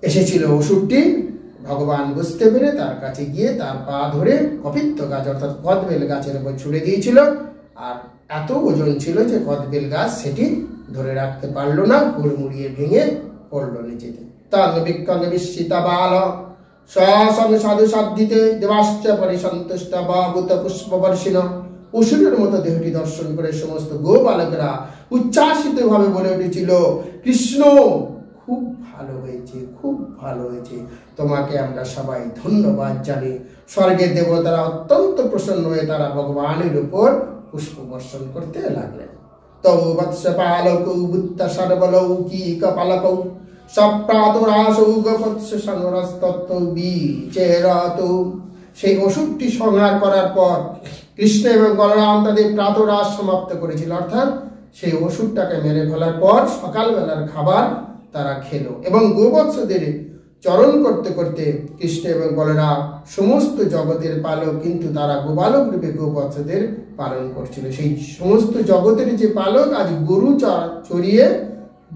এসেছিল অসুরটি। ভগবান বুঝতে পেরে তার কাছে গিয়ে তার পা ধরে কপিত্ত গাছ অর্থাৎ কদবেল গাছের উপর ছুড়ে দিয়েছিল। আর এত ওজন ছিল যে কদবেল গাছ সেটি ধরে রাখতে পারলো না, হুড়মুড়িয়ে ভেঙে পড়লো নিচেতে। তং বিক্রম বিস্মিতা বাল সসং সাধু সাধিতে দেবাশ্চ পরিসন্তুষ্ট বাবুত পুষ্পবর্ষিণ। অসুরের মতো দেহটি দর্শন করে সমস্ত গোবালকরা উচ্ছ্বাসিত ভাবে বলে উঠেছিল, কৃষ্ণ খুব ভালো হয়েছে, খুব ভালো হয়েছে, তোমাকে আমরা সবাই ধন্যবাদ জানি। স্বর্গের দেবতারা অত্যন্ত প্রসন্ন হয়ে তারা ভগবানের উপর পুষ্প বর্ষণ করতে লাগলেন। তৌ বৎস পালকৌ বুত্তা সর্বলৌকিক পালকৌ সপ্রাতরাসৌ গপৎস সংরস্তত্ত্ব বিচেরতৌ। সেই অসুরটি সংহার করার পর কৃষ্ণ এবং বলরাম তাদের প্রাতরাস সমাপ্ত করেছিল, অর্থাৎ সেই অসুরটাকে মেরে ফেলার পর সকালবেলার খাবার তারা খেল এবং গোবৎসদের চরণ করতে করতে কৃষ্ণ এবং বলরাম সমস্ত জগতের পালক, কিন্তু তারা গোবালক রূপে গোবৎসদের পালন করছিল। সেই সমস্ত জগতের যে পালক আজ গরু চড়িয়ে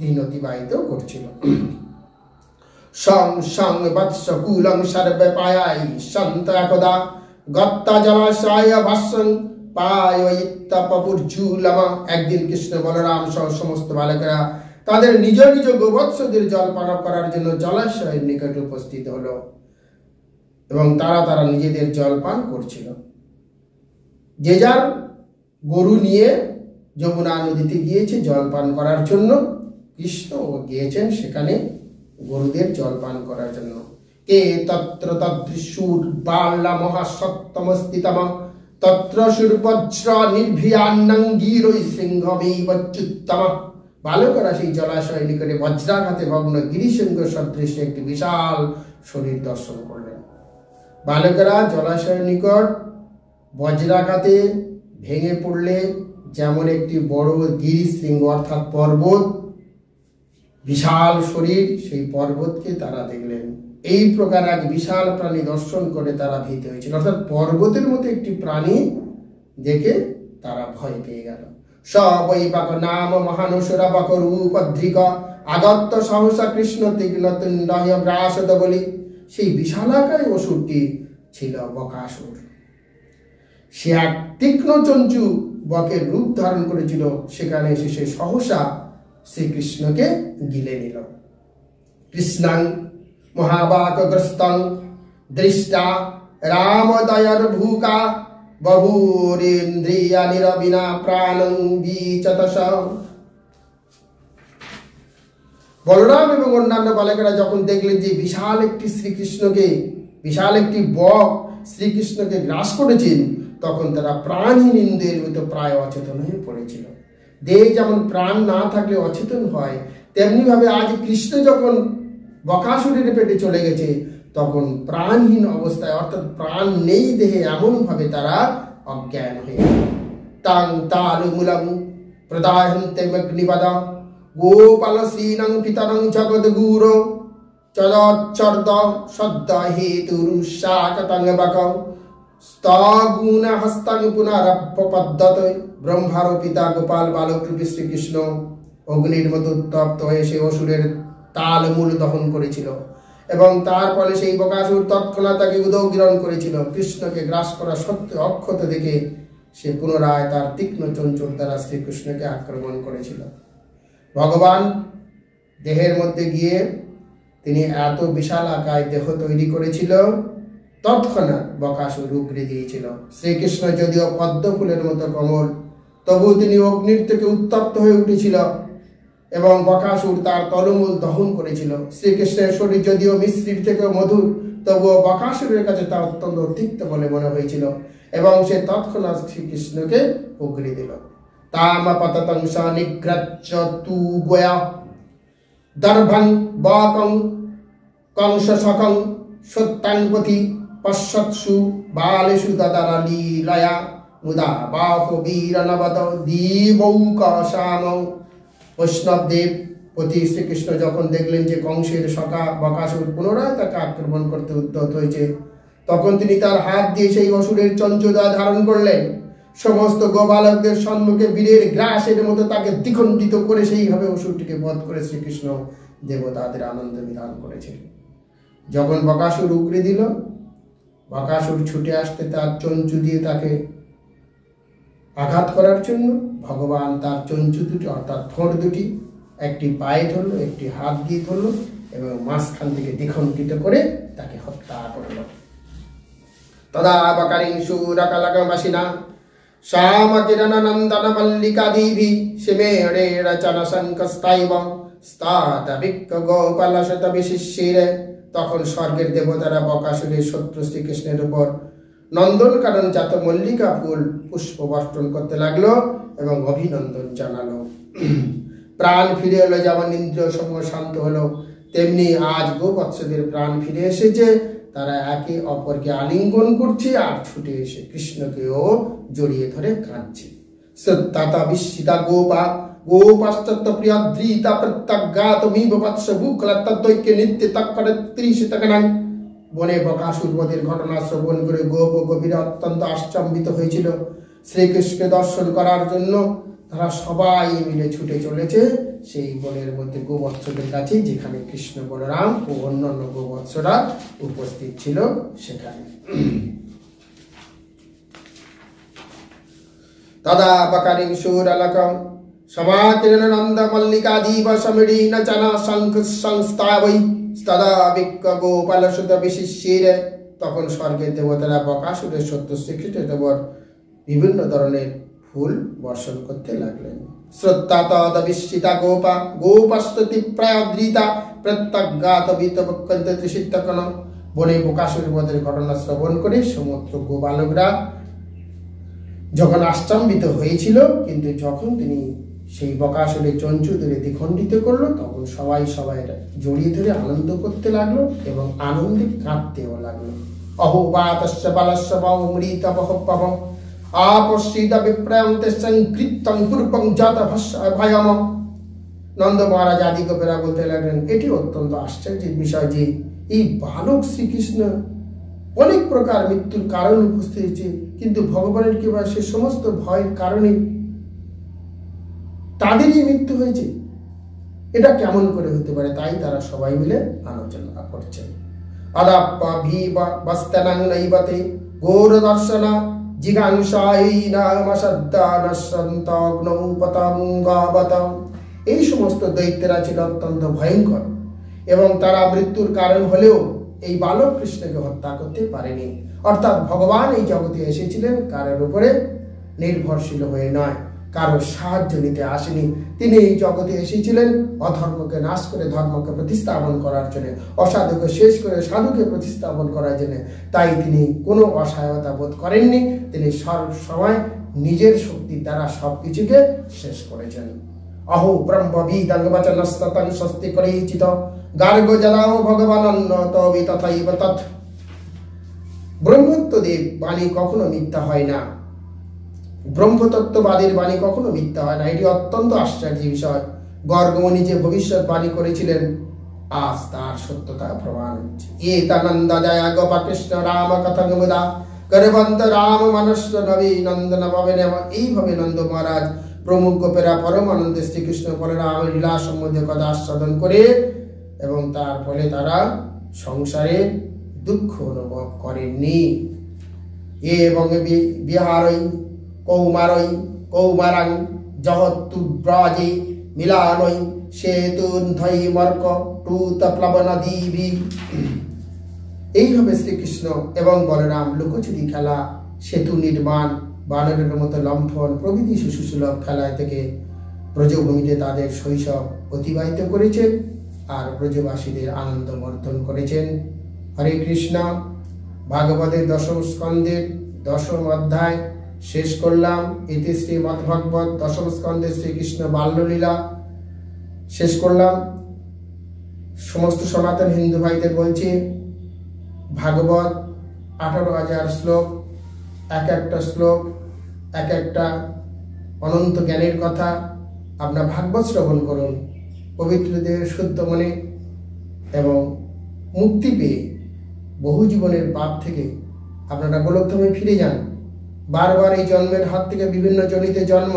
দিন অতিবাহিত করছিল। সং সং বৎস কুলং সর্বে পায়াই সন্ত একদা গত্তা জলাশয় ভাষ্যং পায়িত্তাপুর্জুলমা। একদিন কৃষ্ণ বলরাম সহ সমস্ত বালকেরা তাদের নিজ নিজ গোবৎসদের জল পান করার জন্য জলাশয়ের নিকটে উপস্থিত হলো এবং তারা নিজেদের জল পান করছিল। যে যার গরু নিয়ে যমুনা নদীতে গিয়েছে জল পান করার জন্য। কৃষ্ণ গিয়েছেন সেখানে গরুদের জল পান করার জন্য। কে তত্র তদৃশুর বাল্লা মহাসত্তমস্তিতম তত্র সুরবজ্র নির্ভীয়ান্নং গিরৈ সিংহমেবচ্যুত্তম। বালকরা সেই জলাশয়ের নিকটে বজ্রাঘাতে ভগ্ন গিরিশৃঙ্গ সদৃশ্য একটি বিশাল শরীর দর্শন করলেন। বালকেরা জলাশয়ের নিকট বজ্রাঘাতে ভেঙে পড়লে যেমন একটি বড় গিরিশৃঙ্গ অর্থাৎ পর্বত, বিশাল শরীর, সেই পর্বতকে তারা দেখলেন। এই প্রকার এক বিশাল প্রাণী দর্শন করে তারা ভীত হয়েছিল, অর্থাৎ পর্বতের মতো একটি প্রাণী দেখে তারা ভয় পেয়ে গেল। সবৈবাক নাম মহানুসুরাবক রূপদ্রিক আগত্ত সহসা কৃষ্ণ তীক্ষ্ণ তুণ্ডয় গ্রাসদ বলি। সেই বিশালাকায় অসুরটি ছিল বকাসুর। সে এক তীক্ষ্ণ চঞ্চু বকের রূপ ধারণ করেছিল। সেখানে এসে সে সহসা শ্রীকৃষ্ণকে গিলে নিল। কৃষ্ণাং মহাবাকগ্রস্তং দৃষ্টা রামদয়র ভূকা বহুরেন্দ্রিয়া নিরবিনা প্রাণং বিচতস। বলরাম এবং অন্যান্য বালকেরা যখন দেখলেন যে বিশাল একটি বক শ্রীকৃষ্ণকে গ্রাস করেছেন, তখন তারা প্রাণহীন ইন্দ্রের মতো প্রায় অচেতন হয়ে পড়েছিল। দেহ যেমন প্রাণ না থাকলে অচেতন হয়, তেমনি ভাবে আজ কৃষ্ণ যখন বকাসুরের পেটে চলে গেছে, তখন প্রাণহীন অবস্থায় অর্থাৎ প্রাণ নেই দেহে, এমন ভাবে তারা অজ্ঞান হয়ে গেল। তাং তালুমূলং প্রদাহন্তে মগ্নিপদ গোপাল শ্রীনং পিতরং জগদ্গুরো চরদ সদ্য হেতুরুষাকতং বক স্তগুণ হস্তং পুনরপদ্যত। ব্রহ্মার পিতা গোপাল বালক রূপী শ্রীকৃষ্ণ অগ্নির মতো উত্তপ্ত হয়ে সেই অসুরের তালমূল দহন করেছিল এবং তার ফলে সেই বকাসুর তৎক্ষণাৎ তাকে উদগীরণ করেছিল। কৃষ্ণকে গ্রাস করা সত্ত্বেও অক্ষত দেখে সে পুনরায় তার তীক্ষ্ণ চঞ্চল দ্বারা শ্রীকৃষ্ণকে আক্রমণ করেছিল। ভগবান দেহের মধ্যে গিয়ে তিনি এত বিশাল আকায় দেহ তৈরি করেছিল, তৎক্ষণাৎ বকাসুর উগরে দিয়েছিল। শ্রীকৃষ্ণ যদিও পদ্ম ফুলের মতো কোমল, তবু তিনি অগ্নির থেকে উত্তপ্ত হয়ে উঠেছিল এবং বকাসুর তার তলমূল দহন করেছিল। শ্রীকৃষ্ণের শরীর যদিও মিশ্রির থেকে মধুর, তবুও বকাসুরের কাছে তা অত্যন্ত তিক্ত বলে মনে হয়েছিল এবং সে তৎক্ষণাৎ শ্রীকৃষ্ণকে উগরে দিল। তাম পততংস নিগ্রাচ্য তু বয়া দর্ভং বকং কংস সকং সত্যাঙ্গতি পশ্যৎসু বালেষু দদারা লীলয়া মুদা বাহু বীর নবদ দীবৌকশামৌ। বৈষ্ণবদেব পতি শ্রীকৃষ্ণ যখন দেখলেন যে কংসের সখা বকাসুর পুনরায় তাকে আক্রমণ করতে উদ্যত হয়েছে, তখন তিনি তার হাত দিয়ে সেই অসুরের চঞ্চুদা ধারণ করলেন। সমস্ত গোবালকদের সম্মুখে বীরের গ্রাসের মতো তাকে দ্বিখণ্ডিত করে সেইভাবে অসুরটিকে বধ করে শ্রীকৃষ্ণ দেবতাদের আনন্দ বিধান করেছেন। যখন বকাসুর উগরে দিল, বকাসুর ছুটে আসতে তার চঞ্চু দিয়ে তাকে আঘাত করার জন্য ভগবান তার চঞ্চু দুটি অর্থাৎ ঠোঁট দুটি একটি পায়ে ধরল, একটি হাত দিয়ে ধরল এবং মাঝখান থেকে দ্বিখণ্ডিত করে তাকে হত্যা করল। তদা বকারিংসু রকলকবাসিনা শ্যামকিরণনন্দন মল্লিকাদিভি শিমেড়ে রচন শঙ্কস্তাইব স্তাদ বিক্ক গোপাল শত বিশিষ্যিরে। তখন স্বর্গের দেবতারা বকাসুরের শত্রু শ্রীকৃষ্ণের উপর নন্দন কারণ জাত মল্লিকা ফুল পুষ্প বর্ষণ করতে লাগলো এবং অভিনন্দন জানালো। প্রাণ ফিরে এলো, যেমন ইন্দ্রিয় সমূহ শান্ত হলো, তেমনি আজ গোবৎসদের প্রাণ ফিরে এসেছে। তারা একে অপরকে আলিঙ্গন করছে আর ছুটে এসে কৃষ্ণকেও জড়িয়ে ধরে কাঁদছে। সত্যাতা বিস্মিতা গোপা গোপাশ্চাত্য প্রিয়াদ্রিতা প্রত্যাজ্ঞাতমিব বৎস বুকলাত্তৈক্যে নিত্যে তৎকরে ত্রিশতকনাং। বনে বকাসুর বধের ঘটনা শ্রবণ করে গোপ ও গোপীরা অত্যন্ত আশ্চম্বিত হয়েছিল। শ্রীকৃষ্ণকে দর্শন করার জন্য তারা সবাই মিলে ছুটে চলেছে সেই বনের মধ্যে গোবৎসদের কাছে, যেখানে কৃষ্ণ বলরাম ও অন্যান্য গোবৎসরা উপস্থিত ছিল সেখানে। তদা বকারিংসুরলকং সমাকিরণনন্দ মল্লিকাদীব সমীড়ীন চনা শঙ্খ সংস্থাবৈ তদা বিক্ক গোপাল সুত বিশিষ্যিরে। তখন স্বর্গের দেবতারা বকাসুরের শত্রু শ্রীকৃষ্ণের উপর বিভিন্ন ধরনের ফুল বর্ষণ করতে লাগলেন। শ্রদ্ধা তদ বিস্মিতা গোপা গোপাস্ততি প্রায়দ্রিতা প্রত্যাজ্ঞাত বিতবক্ষন্তে ত্রিশিত্তকন। বনে বকাসুরের বধের ঘটনা শ্রবণ করে সমস্ত গোবালকরা যখন আশ্চম্বিত হয়েছিল, কিন্তু যখন তিনি সেই বকাসুরের চঞ্চু ধরে দ্বিখণ্ডিত করলো, তখন সবাই জড়িয়ে ধরে আনন্দ করতে লাগলো এবং আনন্দে কাঁদতেও লাগলো। অহোবাতস্য বালস্য বামৃত বহপব আপশ্চিত বিপ্রয়ং সংকৃতং পূর্বং জাত ভয়ম। নন্দ মহারাজ আদি গোপেরা বলতে লাগলেন, এটি অত্যন্ত আশ্চর্যের বিষয় যে এই বালক শ্রীকৃষ্ণ অনেক প্রকার মৃত্যুর কারণ উপস্থিত হয়েছে, কিন্তু ভগবানের কৃপা সে সমস্ত ভয়ের কারণে তাদেরই মৃত্যু হয়েছে। এটা কেমন করে হতে পারে? তাই তারা সবাই মিলে আলোচনা করছেন। আদাপ্পা ভিবা বস্তনাং নৈবতে গৌর দর্শনা জিগাংসায়ীনামসদ্দানসন্তগ্নৌপতঙ্গাবতম। এই সমস্ত দৈত্যরা ছিল অত্যন্ত ভয়ঙ্কর এবং তারা মৃত্যুর কারণ হলেও এই বালক কৃষ্ণকে হত্যা করতে পারেনি। অর্থাৎ ভগবান এই জগতে এসেছিলেন কারোর উপরে নির্ভরশীল হয়ে নয়, কারো সাহায্য নিতে আসেনি। তিনি এই জগতে এসেছিলেন অধর্মকে নাশ করে ধর্মকে প্রতিস্থাপন করার জন্য, অসাধুকে শেষ করে সাধুকে প্রতিস্থাপন করার জন্য। তাই তিনি কোনো অসহায়তা বোধ করেননি, তিনি সব সময় নিজের শক্তির দ্বারা সবকিছুকে শেষ করেছেন। অহো ব্রহ্মবিদং বচনস্তং স্বস্তি পরিচিত গার্গ জলাও ভগবানন্ন তবে তথাইব তৎ। ব্রহ্মত্বদেব বাণী কখনো মিথ্যা হয় না, ব্রহ্মতত্ত্ববাদের বাণী কখনো মিথ্যা হয় না। এটি অত্যন্ত আশ্চর্যের বিষয়। গর্গমণি যে ভবিষ্যৎ বাণী করেছিলেন, আজ তার সত্যতা প্রমাণ হচ্ছে। এতানন্দ জয়া গোপা কৃষ্ণ রাম কথং মুদা গর্বন্ত রাম মনস্য নবী নন্দন ভবেন। এইভাবে নন্দ মহারাজ প্রমুখ গোপেরা পরম আনন্দে শ্রীকৃষ্ণ বলরাম লীলা সম্বন্ধে কথা আস্বাদন করে এবং তার ফলে তারা সংসারে দুঃখ অনুভব করেননি। এবং বিহারই কৌমারৈ কৌমারাং জহত্তু ব্রজে মিলানৈ সেতুন্ধৈ মর্ক টুত প্লবনদীবি। এইভাবে শ্রীকৃষ্ণ এবং বলরাম লুকোচুরি খেলা, সেতু নির্মাণ, বানরের মতো লম্ফন প্রভৃতি শিশুসুলভ খেলায় থেকে ব্রজভূমিতে তাদের শৈশব অতিবাহিত করেছেন আর ব্রজবাসীদের আনন্দমর্ধন করেছেন। হরে কৃষ্ণ। ভাগবতের দশম স্কন্ধের দশম অধ্যায় শেষ করলাম। এতে শ্রীমদ্ভাগবত দশম স্কন্ধে শ্রীকৃষ্ণ বাল্যলীলা শেষ করলাম। সমস্ত সনাতন হিন্দু ভাইদের বলছি, ভাগবত 18,000 শ্লোক, এক একটা শ্লোক এক একটা অনন্ত জ্ঞানের কথা। আপনার ভাগবত শ্রবণ করুন পবিত্র দেহে শুদ্ধ মনে এবং মুক্তি পেয়ে বহু জীবনের পাপ থেকে আপনারা গোলকধামে ফিরে যান। বারবার এই জন্মের হাত থেকে বিভিন্ন জনিতে জন্ম,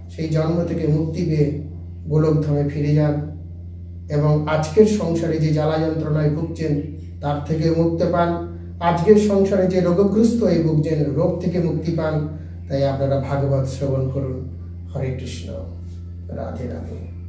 সেই জন্ম থেকে মুক্তি পেয়ে গোলকধামে ফিরে যান এবং আজকের সংসারে যে জ্বালা যন্ত্রণায় ভুগছেন তার থেকে মুক্তি পান। আজকের সংসারে যে রোগগ্রস্ত হয়ে ভুগছেন রোগ থেকে মুক্তি পান। তাই আপনারা ভাগবত শ্রবণ করুন। হরে কৃষ্ণ। রাধে রাধে।